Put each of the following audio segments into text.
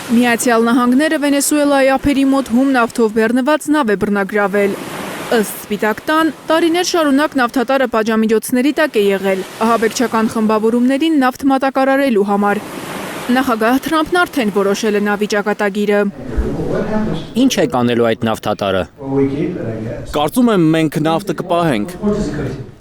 Միացյալ Նահանգները Վենեսուելայի ափերի մոտ հում նավթով բեռնված նավ է բռնագրավել։ Ըստ Սպիտակ տան, տարիներ շարունակ նավթատարը պատժամիջոցների տակ է եղել ահաբեկչական խմբավորումներին նավթ մատակարարելու համար։ Նախագահ Թրամփն արդեն որոշել է նավի ճակատագիրը։ Ինչ է կանելու այդ նավթատարը։ Կարծում եմ մենք նավթը կպահենք։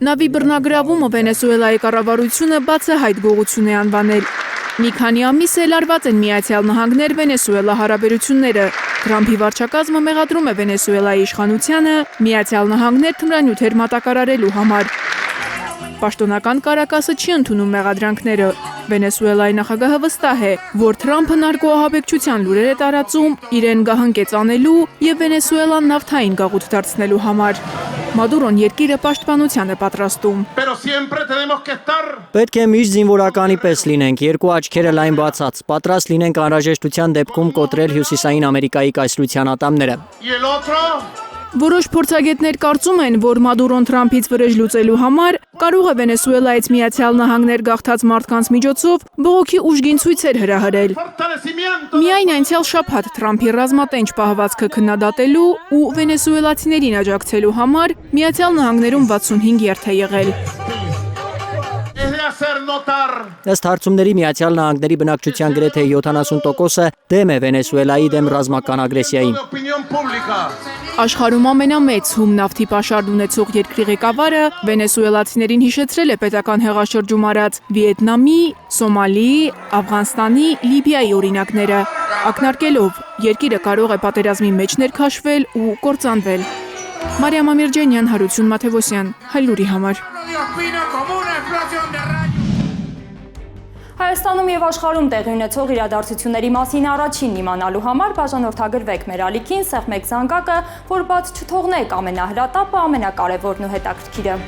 Նավի բռնագրավումը Վենեսուելայի կառավարությունը բացահայտ գողություն է անվանել։ Մի քանի ամիս է լարված են Միացյալ Նահանգներ Վենեսուելա հարաբերությունները։ Թրամփի վարչակազմը մեղադրում է Վենեսուելայի իշխանությանը Միացյալ Նահանգներ թմրանյութեր մատակարարելու համար։ Պաշտոնական Կարակասը չի ընդունում մեղադրանքները։ Վենեսուելայի նախագահը վստահ է, որ Թրամփը նարկոահաբեկչության լուրեր է տարածում իրեն գահընկեց անելու և Վենեսուելան նավթային գաղութ դարձնելու համար։ Մադուրոն երկիրը պաշտպանության է պատրաստում։ Պետք է միշտ զինվորականի պես լինենք, երկու աչքերը լայն բացած, պատրաստ լինենք անհրաժեշտության դեպքում կոտրել Հյուսիսային Ամերիկայի կայսրության ատամները։ Որոշ փորձագետներ կարծում են, որ Մադուրոն Թրամփից վրեժ լուծելու համար կարող է Վենեսուելայից Միացյալ Նահանգներ գաղթած մարդկանց միջոցով բողոքի ուժգին ցույցեր հրահրել։ Միայն անցյալ շաբաթ Թրամփի ռազմատենչ պահվածքը քննադատելու ու վենեսուելացիներին աջակցելու համար Միացյալ Նահանգներում 65 երթ է եղել։ Ըստ հարցումների Միացյալ Նահանգների բնակչության գրեթե 70%-ը դեմ է Վենեսուելայի դեմ ռազմական ագրեսիային։ Աշխարհում ամենամեծ հում նավթի պաշարն ունեցող երկրի ղեկավարը վենեսուելացիներին հիշեցրել է պետական հեղաշրջում արած Վիետնամի, Սոմալիի, Աֆղանստանի, Լիբիայի օրինակները, ակնարկելով երկիրը կարող է պատերազմի մեջ ներքաշվել ու կործանվել։ Մարիամ Ամիրջանյան, Հարություն Մաթևոսյան, Հայլուրի համար։ Հայաստանում և աշխարհում տեղի ունեցող իրադարձությունների մասին առաջին իմանալու համար բաժանորդագրվեք մեր ալիքին, սեղմեք զանգակը, որ բաց չթողնեք ամենահրատապը, ամենակարևորն ու հետաքրքիրը։